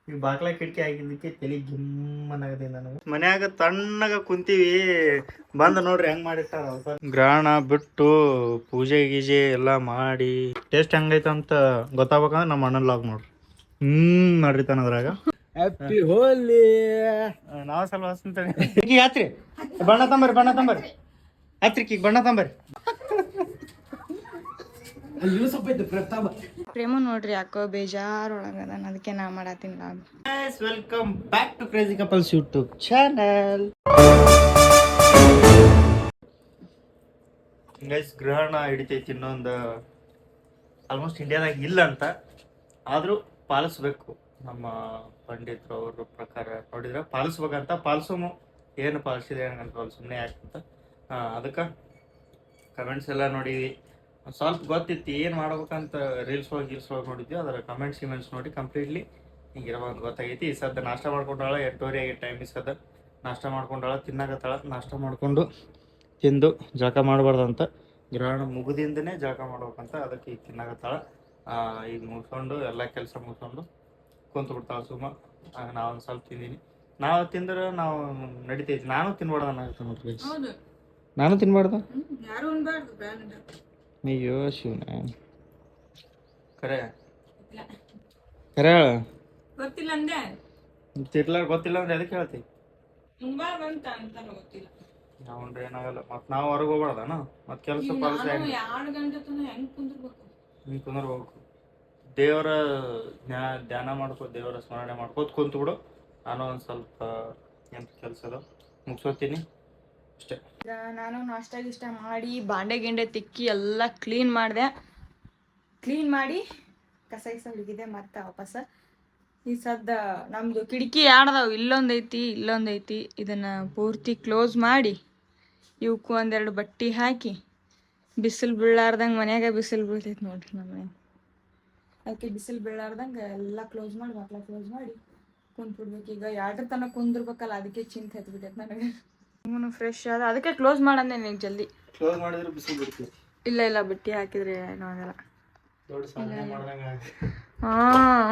ಈಗ ಬಾಗ್ಲ ಕಿಟಕಿ ಆಗಿದ್ದಕ್ಕೆ ತಲೆ ಗಿಮ್ಮನಾಗದೆ ನನಗೆ. ಮನ್ಯಾಗ ತಣ್ಣಗ ಕುಂತೀವಿ, ಬಂದು ನೋಡ್ರಿ ಹೆಂಗ್ ಮಾಡಿರ್ತಾರ. ಗ್ರಹಣ ಬಿಟ್ಟು ಪೂಜೆ ಗೀಜೆ ಎಲ್ಲ ಮಾಡಿ ಟೇಸ್ಟ್ ಹೆಂಗೈತೆ ಅಂತ ಗೊತ್ತಾಗ್ಬೇಕಂದ್ರೆ ನಮ್ಮ ಅಣ್ಣನ್ ಲಾಗ್ ನೋಡ್ರಿ. ಮಾಡಿರ್ತಾನ ಅದ್ರಾಗ. ಹ್ಯಾಪಿ ಹೋಲಿ. ನಾವ್ ಸ್ವಲ್ಪ ಹಸ್ತಾನೆ ಹತ್ರಿ, ಬಣ್ಣ ತಂಬರಿ ಹತ್ರಿಕೀಗ ಬಣ್ಣ ತಂಬರಿ. ಪ್ರೇಮ ನೋಡ್ರಿ ಯಾಕೋ ಬೇಜಾರೊಳಗದ, ಅದಕ್ಕೆ ನಾ ಮಾಡತ್ತೀನಿ log. Welcome back to crazy couples YouTube channel. Guys, ಗ್ರಹಣ ಹಿಡಿತೈತಿ ಇನ್ನೊಂದು ಆಲ್ಮೋಸ್ಟ್ ಇಂಡಿಯಾದಾಗ ಇಲ್ಲ ಅಂತ, ಆದ್ರೂ ಪಾಲಿಸ್ಬೇಕು. ನಮ್ಮ ಪಂಡಿತರು ಅವ್ರ ಪ್ರಕಾರ ನೋಡಿದ್ರೆ ಪಾಲಿಸ್ಬೇಕಂತ. ಪಾಲಿಸೋನು ಏನು ಪಾಲಿಸಿದೆ ಹಂಗಂತ ಸುಮ್ಮನೆ ಯಾಕಂತ ಅದಕ್ಕೆ ಕಮೆಂಟ್ಸ್ ಎಲ್ಲ ನೋಡಿವಿ. ಸ್ವಲ್ಪ ಗೊತ್ತಿತ್ತು ಏನು ಮಾಡ್ಬೇಕಂತ. ರೀಲ್ಸ್ ಒಳಗೆ ನೋಡಿದ್ವಿ, ಅದರ ಕಮೆಂಟ್ಸ್ ನೋಡಿ ಕಂಪ್ಲೀಟ್ಲಿ ಹಿಂಗಿರೋ ಒಂದು ಗೊತ್ತಾಗೈತಿ. ಈ ಸದ್ದ ನಾಷ್ಟ ಮಾಡ್ಕೊಂಡಾಳ, 8:30 ಆಗಿ ಟೈಮ್. ಈ ಸದ್ದ ನಾಷ್ಟ ಮಾಡ್ಕೊಂಡಾಳ, ತಿನ್ನಾಕತ್ತಾಳ. ನಾಷ್ಟ ಮಾಡ್ಕೊಂಡು ತಿಂದು ಜಳಕ ಮಾಡಬಾರ್ದಂತ, ಗ್ರಹಣ ಮುಗಿದಿಂದನೇ ಜಳಕ ಮಾಡ್ಬೇಕಂತ. ಅದಕ್ಕೆ ಈಗ ತಿನ್ನಾಕತ್ತಾಳ. ಈಗ ಮುಗಿಸ್ಕೊಂಡು ಎಲ್ಲ ಕೆಲಸ ಮುಗಿಸ್ಕೊಂಡು ಕುಂತು ಬಿಡ್ತಾಳ ಸುಮ್ಮ. ನಾವೊಂದು ಸ್ವಲ್ಪ ತಿಂದೀನಿ. ನಾವು ತಿಂದ್ರೆ ನಾವು ನಡಿತೈತಿ. ನಾನು ತಿನ್ಬಾರ್ದು ಅನ್ನಾಗತ್ತೆ ನೋಡ್ರಿ. ನಾನು ತಿನ್ಬಾರ್ದು. ಅಯ್ಯೋ ಶಿವನ, ಕರೆ ಕರೆ ಹೇಳ. ಗೊತ್ತಿಲ್ಲ ಅಂದೆ, ಗೊತ್ತಿಲ್ಲ ಅಂದ್ರೆ ಅದಕ್ಕೆ ಹೇಳ್ತಿ. ನಾವ್ರಿ ಏನಾಗಲ್ಲ. ಮತ್ ನಾವು ಹೊರಗೆ ಹೋಗ್ಬಾರ್ದಾನ? ಮತ್ ಕೆಲಸ ಹಿಂಗ್ ಕುಂದಿರ್ಬೇಕು. ದೇವರ ಧ್ಯಾನ ಮಾಡ್ಕೋ, ದೇವರ ಸ್ಮರಣೆ ಮಾಡ್ಕೋತ ಕುಂತು ಬಿಡು. ನಾನು ಒಂದ್ ಸ್ವಲ್ಪ ಎಂತ ಕೆಲಸ ಅದ ಮುಗಿಸೋತೀನಿ ಅಷ್ಟೇ. ನಾನು ನಾಷ್ಟ ಗಿಷ್ಟ ಮಾಡಿ ಬಾಂಡೆ ಗಿಂಡೆ ತಿಕ್ಕಿ ಎಲ್ಲ ಕ್ಲೀನ್ ಮಾಡಿದೆ. ಕ್ಲೀನ್ ಮಾಡಿ ಕಸ ಹುಡುಗಿದೆ ಮತ್ತೆ ವಾಪಸ್. ಈ ಸದ್ದ ನಮ್ದು ಕಿಟಕಿ ಆಡ್ದಾವ್, ಇಲ್ಲೊಂದೈತಿ. ಇದನ್ನ ಪೂರ್ತಿ ಕ್ಲೋಸ್ ಮಾಡಿ ಇವಕ್ಕೂ ಒಂದೆರಡು ಬಟ್ಟೆ ಹಾಕಿ, ಬಿಸಿಲು ಬೀಳಾರ್ದಂಗೆ, ಮನ್ಯಾಗ ಬಿಸಿಲು ಬೀಳ್ತೈತಿ ನೋಡ್ರಿ ನಮ್ಮ ಮನೆ. ಅದಕ್ಕೆ ಬಿಸಿಲು ಬೀಳಾರ್ದಂಗೆ ಎಲ್ಲ ಕ್ಲೋಸ್ ಮಾಡಿ ಬಾಕ್ಲ ಕ್ಲೋಸ್ ಮಾಡಿ ಕುಂತ್ಬಿಡ್ಬೇಕು. ಈಗ 2 ತನಕ ಕುಂದಿರ್ಬೇಕಲ್ಲ, ಅದಕ್ಕೆ ಚಿಂತೆ ಹತ್ಬಿಟ್ಟೈತೆ ನನಗೆ. ಇವನು ಫ್ರೆಶ್ ಆದ, ಅದಕ್ಕೆ ಕ್ಲೋಸ್ ಮಾಡಂದೆ ನೀನು ಜಲ್ದಿ. ಕ್ಲೋಸ್ ಮಾಡಿದ್ರೆ ಬಿಸಿಲು ಬಿಡ್ತೀವಿ. ಇಲ್ಲ ಬಟ್ಟೆ ಹಾಕಿದ್ರೆ ಏನೋ ಆಗಲ್ಲ.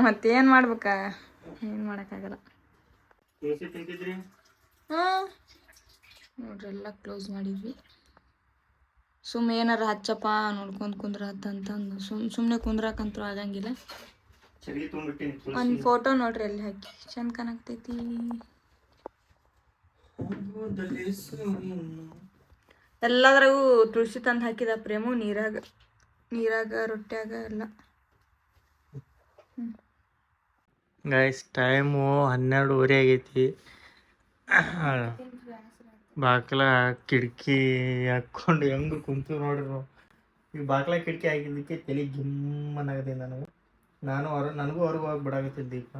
ಮತ್ತೇನ್ ಮಾಡ್ಬೇಕ, ಏನ್ ಮಾಡಕ್ಕಾಗಲ್ಲ. ನೋಡ್ರಿ ಎಲ್ಲ ಕ್ಲೋಸ್ ಮಾಡಿದ್ವಿ. ಸುಮ್ಮನೆ ಏನಾರ ಹಚ್ಚಪ್ಪ ನೋಡ್ಕೊಂಡ್ ಕುಂದ್ರ ಅಂತಂದು ಸುಮ್ಮನೆ ಕುಂದ್ರಾಕಂತೂ ಆಗಂಗಿಲ್ಲ. ಒಂದು ಫೋಟೋ ನೋಡ್ರಿ ಅಲ್ಲಿ ಹಾಕಿ, ಚಂದ ಕಾಣಕ್ತೈತಿ. ಎಲ್ಲದ್ರಾಗೂ ತುಳಸಿ ತಂದು ಹಾಕಿದ ಪ್ರೇಮು, ನೀರಾಗ ರೊಟ್ಯಾಗ ಎಲ್ಲ. ಗೈಸ್, ಟೈಮು 12:30 ಆಗೈತಿ. ಬಾಕ್ಲ ಕಿಟಕಿ ಹಾಕ್ಕೊಂಡು ಹೆಂಗ ಕುಂತು ನೋಡ್ರಿ ನಾವು. ಈಗ ಬಾಕ್ಲ ಕಿಟಕಿ ಆಗಿದ್ದಕ್ಕೆ ತಲೆ ಗಿಮ್ಮನಾಗದೆ ನನಗೆ. ನನಗೂ ಹೊರಗೆ ಹೋಗಿ ಬಿಡಾಗತ್ತಿದ್ದ ದೀಪ.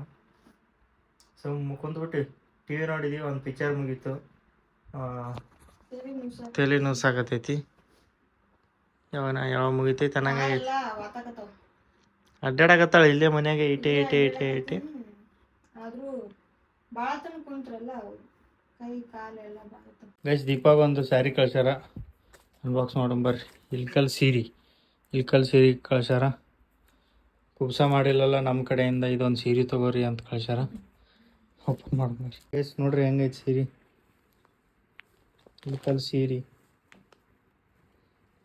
ಕುಂತ್ಬಿಟ್ಟು TV ನೋಡಿದ್ವಿ, ಒಂದು ಪಿಕ್ಚರ್ ಮುಗೀತು. ತಲೆ ನುಸಾಕತೈತಿ. ಯಾವಾಗ ಮುಗಿತೈತಿ ಅನ್ನಂಗಾಗೈತಿ. ಅಡ್ಡಾಡಕತ್ತಾಳ ಇಲ್ಲೇ ಮನ್ಯಾಗ ಇಟೆ. ಗೈಸ್, ದೀಪಾಗ ಒಂದು ಸ್ಯಾರಿ ಕಳ್ಸ್ಯಾರ, ಅನ್ಬಾಕ್ಸ್ ಮಾಡಂಬರ್ರಿ. ಇಲ್ಕಲ್ ಸೀರೆ ಕಳ್ಸ್ಯಾರ. ಕುಬ್ಸ ಮಾಡಿಲ್ಲಲ್ಲ ನಮ್ಮ ಕಡೆಯಿಂದ, ಇದೊಂದು ಸೀರೆ ತಗೋರಿ ಅಂತ ಕಳ್ಸ್ಯಾರ. ಓಪನ್ ಮಾಡಂಬರ್ರಿ. ಗೈಸ್ ನೋಡ್ರಿ ಹೆಂಗೈತಿ ಸೀರೆ. ಇಲ್ಕಲ್ ಸೀರೆ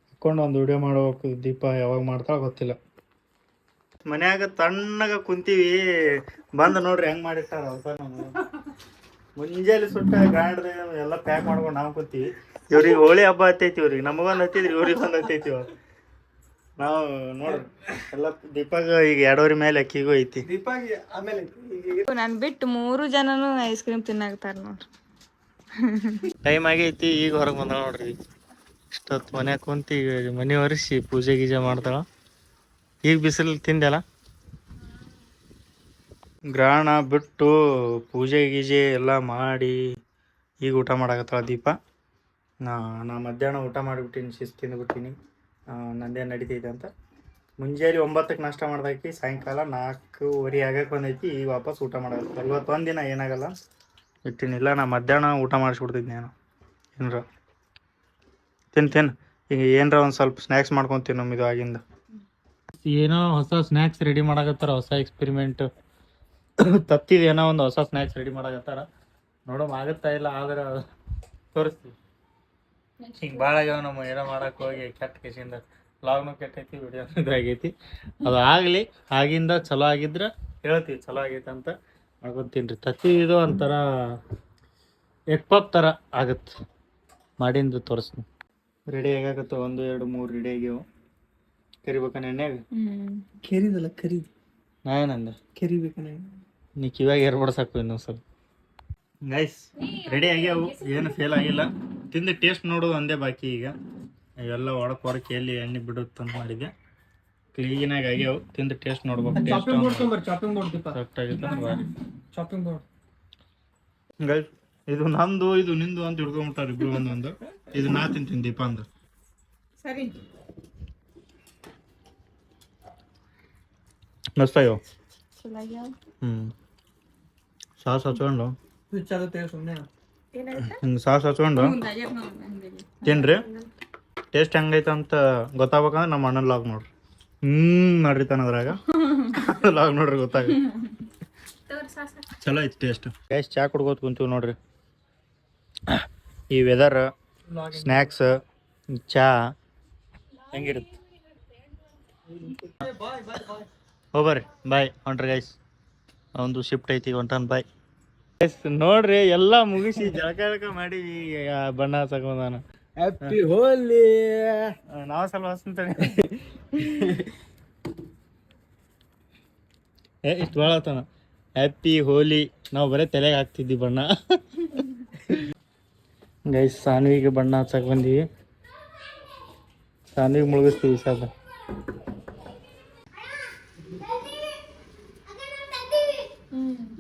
ಹಾಕೊಂಡು ಒಂದು ವಿಡಿಯೋ ಮಾಡ್ಬೇಕು. ದೀಪ ಯಾವಾಗ ಮಾಡ್ತಾಳ ಗೊತ್ತಿಲ್ಲ. ಮನ್ಯಾಗ ತಣ್ಣಗ ಕುಂತೀವಿ, ಬಂದು ನೋಡ್ರಿ ಹೆಂಗ್ ಮಾಡಿರ್ತಾರ. ಮುಂಜಾನೆ ಸುಟ್ಟ ಗಾಂಡ್ದ ಎಲ್ಲ ಪ್ಯಾಕ್ ಮಾಡ್ಕೊಂಡು ನಾವು ಕುಂತೀವಿ. ಇವ್ರಿಗೆ ಹೋಳಿ ಹಬ್ಬ ಹತ್ತೈತಿ, ಇವ್ರಿಗೆ ನಮಗೊಂದು ಹತ್ತಿದ್ರಿ, ಇವ್ರಿಗೆ ಒಂದು ಹತ್ತೈತಿ. ನಾವು ನೋಡ್ರಿ ಎಲ್ಲ ದೀಪಾಗ ಈಗ 2:30 ಮೇಲೆ ಅಕ್ಕಿಗೂ ಐತಿ. ನಾನು ಬಿಟ್ಟು 3 ಜನನು ಐಸ್ ಕ್ರೀಮ್ ತಿನ್ನಾಕತ್ತಾರ ನೋಡ್ರಿ. ಟೈಮ್ ಆಗೈತಿ, ಈಗ ಹೊರಗೆ ಬಂದ ನೋಡ್ರಿ. ಇಷ್ಟೊತ್ತು ಮನ್ಯಾಗ ಕುಂತಿ ಈಗ ಮನೆ ಒರೆಸಿ ಪೂಜೆ ಗೀಜೆ ಮಾಡ್ತಾಳ. ಈಗ ಬಿಸಿಲು ತಿಂದೆಲ್ಲ. ಗ್ರಹಣ ಬಿಟ್ಟು ಪೂಜೆ ಗೀಜೆ ಎಲ್ಲ ಮಾಡಿ ಈಗ ಊಟ ಮಾಡಾಕತ್ತಾಳ ದೀಪ. ನಾ ಮಧ್ಯಾಹ್ನ ಊಟ ಮಾಡಿಬಿಟ್ಟಿನಿ, ಶಿಸ್ತು ತಿಂದುಬಿಟ್ಟಿನಿ. ನಂದೇನು ನಡೀತೈತೆ ಅಂತ. ಮುಂಜಾನೆ 9ಕ್ಕೆ ನಾಷ್ಟ ಮಾಡ್ದಾಕಿ, ಸಾಯಂಕಾಲ 4:30 ಆಗಕ್ಕೆ ಬಂದೈತಿ. ಈಗ ವಾಪಸ್ ಊಟ ಮಾಡಾಕತ್ತ. ಇವತ್ತು ಒಂದಿನ ಏನಾಗಲ್ಲ ಇಟ್ಟಿನಿಲ್ಲ. ನಾ ಮಧ್ಯಾಹ್ನ ಊಟ ಮಾಡಿಸ್ಬಿಡ್ತಿದ್ದೆ ನಾನು. ಏನಾರ ತಿನ್ ಈಗ ಏನರ ಒಂದು ಸ್ವಲ್ಪ ಸ್ನ್ಯಾಕ್ಸ್ ಮಾಡ್ಕೊತೀನಿ ನಮ್ಮಿದು ಆಗಿಂದ. ಏನೋ ಹೊಸ ಸ್ನ್ಯಾಕ್ಸ್ ರೆಡಿ ಮಾಡಾಕತ್ತಾರ, ಹೊಸ ಎಕ್ಸ್ಪೆರಿಮೆಂಟ್. ತತ್ತಿದ ಏನೋ ಒಂದು ಹೊಸ ಸ್ನ್ಯಾಕ್ಸ್ ರೆಡಿ ಮಾಡಕತ್ತಾರ. ನೋಡಮ್ ಆಗುತ್ತಾ ಇಲ್ಲ, ಆದ್ರೆ ತೋರಿಸ್ತೀವಿ. ಹಿಂಗೆ ಭಾಳ ಆಗ್ಯಾವ ನಮ್ಮ ಏನೋ ಮಾಡಕ್ಕೆ ಹೋಗಿ ಕೆಟ್ಟ ಕೇಸಿಂದ ವ್ಲಾಗ್ನು ಕೆಟ್ಟೈತಿ, ವಿಡಿಯೋನು ಇದಾಗೈತಿ. ಅದು ಆಗಲಿ, ಆಗಿಂದ ಚಲೋ ಆಗಿದ್ರೆ ಹೇಳ್ತೀವಿ ಚಲೋ ಆಗೈತೆ ಅಂತ. ಮಾಡ್ಕೊತೀನಿ ರೀ. ತತ್ತಿ ಇದು ಒಂಥರ ಎಗ್ ಪಪ್ ಥರ ಆಗತ್ತೆ, ಮಾಡಿಂದು ತೋರಿಸ್ತೀನಿ. ರೆಡಿ ಆಗಾಕತ್ತ 1 2 3 ರೆಡಿ ಆಗ್ಯಾವ. ಕರಿಬೇಕನ ಎಣ್ಣೆಗ? ಕೆರಿದಲ್ಲ ಕರಿ. ನಾನಂದ ಕೆರಿಬೇಕನ ನೀ ಕಿವ್ಯಾಗ ಏರ್ಬಡ್ಸಾಕು ಇನ್ನೊಂದ್ಸಲ. ಗೈಸ್ ರೆಡಿ ಆಗ್ಯಾವು, ಏನು ಫೇಲ್ ಆಗಿಲ್ಲ. ತಿಂದು ಟೇಸ್ಟ್ ನೋಡೋದು ಒಂದೇ ಬಾಕಿ. ಈಗ ಇವೆಲ್ಲ ಹೊರಕ್ಕೆ ಎಲ್ಲಿ ಎಣ್ಣೆ ಬಿಡುತ್ತಂತ ಮಾಡಿದ್ದೆ. ಕ್ಲೀನಾಗಿ ಆಗ್ಯಾವು, ತಿಂದು ಟೇಸ್ಟ್ ನೋಡ್ಬೇಕು. ಚಾಪಿಂಗ್ ಬೋರ್ಡ್ ತೊಂಬರ್, ಚಾಪಿಂಗ್ ಬೋರ್ಡ್ ದೀಪ. ಕರೆಕ್ಟ್ ಆಗಿತ್ತು ಅಂದ್ರೆ ಬಾರಿ. ಚಾಪಿಂಗ್ ಬೋರ್ಡ್ ಗೈಸ್ ಇದು ನಂದು, ಇದು ನಿಂದು ಅಂತ ಹಿಡ್ಕೊಂಬಿಟ್ಟಾರ ಇಬ್ರು ಒಂದೊಂದು. ಇದು ನಾ ತಿಂತೀನಿ ದೀಪ ಅಂದ. ಸರಿ ಮಸ್ತ್ ಆಗ್ಯಾವ. ಚಲೋ ಆಗ್ಯಾವ. ಸಾಸ್ ಹಚ್ಕೊಂಡು ಹುಚ್ಚಾಗುತ್ತೆ ಸುಮ್ಮನೆ. ಹಿಂಗೆ ಸಾಸ್ ಹಚ್ಕೊಂಡು ತಿನ್ರಿ. ಟೇಸ್ಟ್ ಹೆಂಗೈತೆ ಅಂತ ಗೊತ್ತಾಗ್ಬೇಕಂದ್ರೆ ನಮ್ಮ ಅಣ್ಣನ ಲಾಗ್ ನೋಡ್ರಿ. ಮಾಡಿರ್ತಾನ ಅದ್ರಾಗ ಲಾಗ್ ನೋಡ್ರಿ ಗೊತ್ತಾಗ. ಚಲೋ ಐತಿ ಟೇಸ್ಟ್. ಗೈಸ್ ಚಾ ಕುಡ್ಕೋತ ಕುಂತೀವಿ ನೋಡ್ರಿ. ಈ ವೆದರ್, ಸ್ನ್ಯಾಕ್ಸ್, ಚಾ ಹೆಂಗಿರುತ್ತೆ. ಹೋಗ್ಬರ್ರಿ ಬಾಯ್. ಹೊಂಟ್ರಿ ಗೈಸ್, ಒಂದು ಶಿಫ್ಟ್ ಐತಿ ಹೊಂಟಾನ ಬಾಯ್. ಗೈಸ್ ನೋಡ್ರಿ ಎಲ್ಲ ಮುಗಿಸಿ ಜಳಕ ಮಾಡಿ ಬಣ್ಣ ಹಚ್ಚಕೊಂಡಾನ. ಹ್ಯಾಪಿ ಹೋಲಿ. ನಾವು ಸ್ವಲ್ಪ ಹಸ್ತಾನೆ ಇಷ್ಟು ಭಾಳ ಆತನ. ಹ್ಯಾಪಿ ಹೋಲಿ. ನಾವು ಬರೀ ತಲೆಗೆ ಹಾಕ್ತಿದ್ವಿ ಬಣ್ಣ. ಗೈಸ್ ಸಾನ್ವಿಗೆ ಬಣ್ಣ ಹಚ್ಚಕ್ ಬಂದೀವಿ. ಸಾನ್ವಿಗೆ ಮುಳುಗಿಸ್ತೀವಿ ಸಾದ.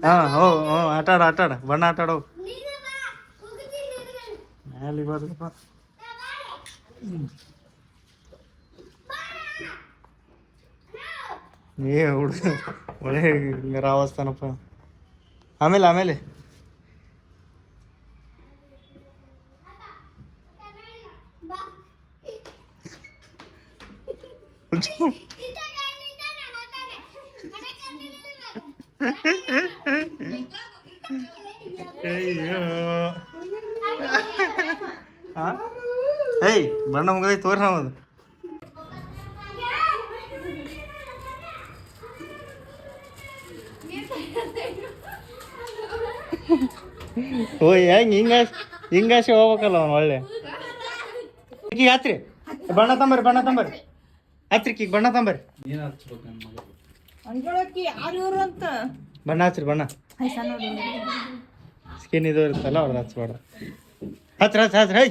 ಹಾಂ ಆಟಾಡ ಬಣ್ಣ ಆಟಾಡೋ. ಮ್ಯಾಲೆ ಬರ್ದಪ್ಪ. ಏ ಹುಡುಗ ಒಳ್ಳೆ ರಾವಸ್ತಾನಪ್ಪ. ಆಮೇಲೆ ಏಯ್ ಬಣ್ಣ ಮುಗದೈತಿ ತೋರಿ ನಾವು. ಅದು ಓ ಹೆಂಗೆ ಹಿಂಗಾಸಿ ಹೋಗ್ಬೇಕಲ್ಲ ಅವ್ನು ಒಳ್ಳೆ. ಈಗ ಹಚ್ರಿ ಬಣ್ಣ ತಂಬರಿ ಹಚ್ರಿ ಈಗ ಬಣ್ಣ ತಂಬರಿ. ಏನು ಹಚ್ಬೇಕು ನನ್ನ ಮಗ? ಅಂಜೋಳಕ್ಕಿ ಯಾರು ಇವ್ರು ಅಂತ ಬಣ್ಣ ಹಚ್ರಿ. ಬಣ್ಣ ಸ್ಕಿನ್ ಇದು ಇರುತ್ತಲ್ಲ ಅವ್ರದ್ದು ಹಚ್ಬಾರ್ದು. ಹಚ್ರಿ ಹೈ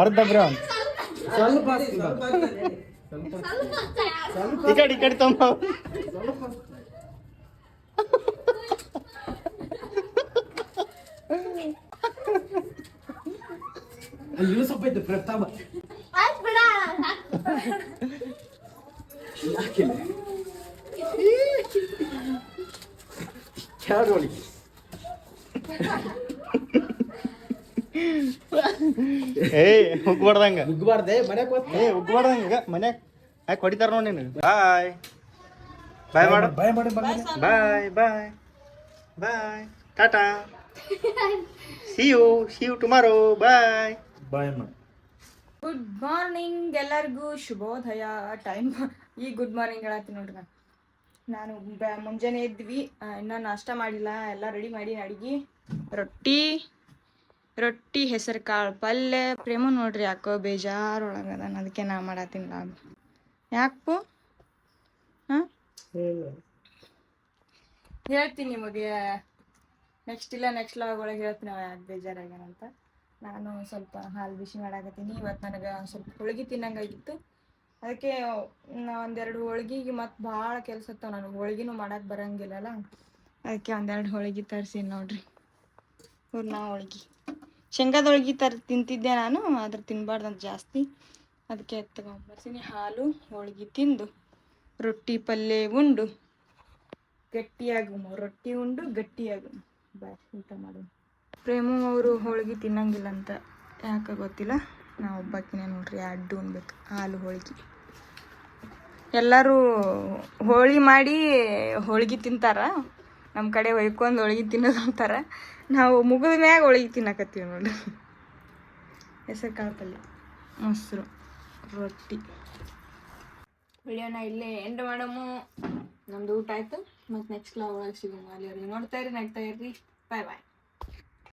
ಅರ್ಧ ಬ್ರ ಈ ಕಡೆ ತಂಬ. ಅಯ್ಯೋ ಸ್ವಲ್ಪ ಐತೆ ಪ್ರತಾಪ. ಏಯ್ ಉಗ್ಬಾರ್ದಂಗ ಉಗ್ಬಾರ್ದೆ ಮನ್ಯಾಗ ಉಗ್ಬಾರ್ದಂಗ ಮನ್ಯಾಗ ಯಾಕೆ ಹೊಡಿತಾರ ನೋಡಿ ನೀನು. ಬಾಯ್ ಮಾಡು. ಬಾಯ್ ಟಾಟಾ. see you tomorrow. ಬಾಯ್ ಮಾಡು. ಗುಡ್ ಮಾರ್ನಿಂಗ್ ಎಲ್ಲರಿಗೂ, ಶುಭೋದಯ. ಟೈಮ್ ಈಗ ಗುಡ್ ಮಾರ್ನಿಂಗ್ ಹೇಳತ್ತೀನಿ ನೋಡ್ರಿ. ನಾನು ಮುಂಜಾನೆ ಎದ್ವಿ, ಇನ್ನೂ ನಾಷ್ಟ ಮಾಡಿಲ್ಲ. ಎಲ್ಲ ರೆಡಿ ಮಾಡಿ ಅಡಿಗೆ ರೊಟ್ಟಿ ಹೆಸರು ಕಾಳು ಪಲ್ಯ. ಪ್ರೇಮ ನೋಡ್ರಿ ಯಾಕೋ ಬೇಜಾರೊಳಗದ, ಅದಕ್ಕೆ ನಾ ಮಾಡತ್ತೀನಿ ಲಾಗ್. ಯಾಕೋ ಹಾಂ ಹೇಳ್ತೀನಿ ನಿಮಗೆ ನೆಕ್ಸ್ಟ್ ಲಾಗ್ ಒಳಗೆ ಹೇಳ್ತೀನಿ ನಾವು ಯಾಕೆ ಬೇಜಾರಾಗ್ಯಾನಂತ. ನಾನು ಸ್ವಲ್ಪ ಹಾಲು ಬಿಸಿ ಮಾಡಾಕತ್ತೀನಿ. ಇವತ್ತು ನನಗೆ ಸ್ವಲ್ಪ ಹೋಳ್ಗೆ ತಿನ್ನಂಗಾಗಿತ್ತು, ಅದಕ್ಕೆ ಒಂದೆರಡು ಹೋಳ್ಗಿಗೆ ಮತ್ತು ಭಾಳ ಕೆಲಸ ಇರ್ತಾವೆ. ನನಗೆ ಹೋಳ್ಗಿನೂ ಮಾಡಕ್ಕೆ ಬರಂಗಿಲ್ಲಲ್ಲ, ಅದಕ್ಕೆ ಒಂದೆರಡು ಹೋಳ್ಗೆ ತರಿಸಿ ನೋಡ್ರಿ. ಹೂರ್ಣ ಹೋಳ್ಗೆ, ಶೇಂಗಾದ ಹೋಳ್ಗೆ ತಿಂತಿದ್ದೆ ನಾನು, ಆದ್ರೆ ತಿನ್ನಬಾರ್ದಂತ ಜಾಸ್ತಿ, ಅದಕ್ಕೆ ತಗೊಂಡ್ಬರ್ತೀನಿ. ಹಾಲು ಹೋಳ್ಗೆ ತಿಂದು ರೊಟ್ಟಿ ಪಲ್ಯ ಉಂಡು ರೊಟ್ಟಿ ಉಂಡು ಗಟ್ಟಿಯಾಗು ಬಾಯ್ ಊಟ ಮಾಡು. ಪ್ರೇಮು ಅವರು ಹೋಳ್ಗೆ ತಿನ್ನಂಗಿಲ್ಲ ಅಂತ ಯಾಕೆ ಗೊತ್ತಿಲ್ಲ, ನಾ ಒಬ್ಬಾಕಿನೇ ನೋಡ್ರಿ 2 ಉಣ್ಬೇಕು ಹಾಲು ಹೋಳ್ಗೆ. ಎಲ್ಲರೂ ಹೋಳಿ ಮಾಡಿ ಹೋಳ್ಗೆ ತಿಂತಾರ. ನಮ್ಮ ಕಡೆ ಒಯ್ಕೊಂಡು ಹೋಳ್ಗೆ ತಿನ್ನೋದು ಅಂತಾರ. ನಾವು ಮುಗಿದ ಮ್ಯಾಗ ಹೋಳ್ಗೆ ತಿನ್ನಕತ್ತೀವಿ ನೋಡಿ. ಹೆಸರು ಕಾಳು ಪಲ್ಯ, ಮೊಸರು, ರೊಟ್ಟಿ. ವಿಡಿಯೋನ ಇಲ್ಲೇ ಎಂಡ್ ಮಾಡಮು. ನಮ್ದು ಊಟ ಆಯ್ತು. ಮತ್ತು ನೆಕ್ಸ್ಟ್ ಲಾಗ್ ಒಳಗೆ ಸಿಗೋಣ. ಅಲ್ಲಿವರೆಗೆ ನೋಡ್ತಾ ಇರಿ, ನಗ್ತಾ ಇರ್ರಿ. ಬಾಯ್ ಬಾಯ್.